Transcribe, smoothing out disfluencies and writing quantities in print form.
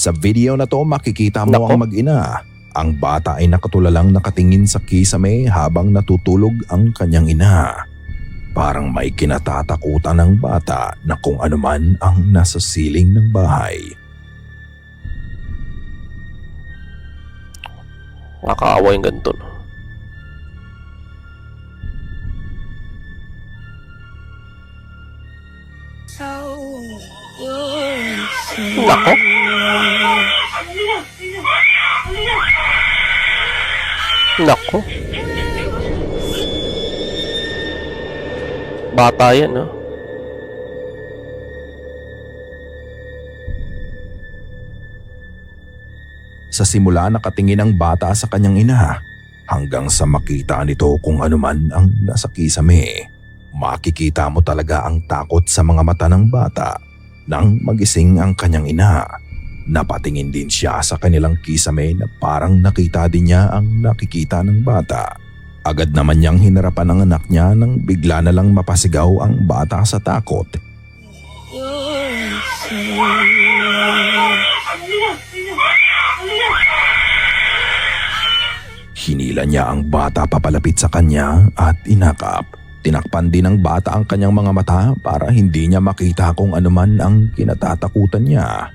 Sa video na to makikita mo Nako. ang mag-ina. Ang bata ay nakatulalang nakatingin sa kisame habang natutulog ang kanyang ina. Parang may kinatatakutan ng bata na kung anuman ang nasa siling ng bahay. Nakakaawa yung ganito, no? Nako. Nako. Bata yan, no? Sa simula nakatingin ang bata sa kanyang ina hanggang sa makita nito kung anuman ang nasa kisame. Makikita mo talaga ang takot sa mga mata ng bata. Nang magising ang kanyang ina, napatingin din siya sa kanilang kisame na parang nakita din niya ang nakikita ng bata. Agad naman niyang hinarapan ang anak niya nang bigla na lang mapasigaw ang bata sa takot. Hinila niya ang bata papalapit sa kanya at inakap. Tinakpan din ng bata ang kanyang mga mata para hindi niya makita kung anuman ang kinatatakutan niya.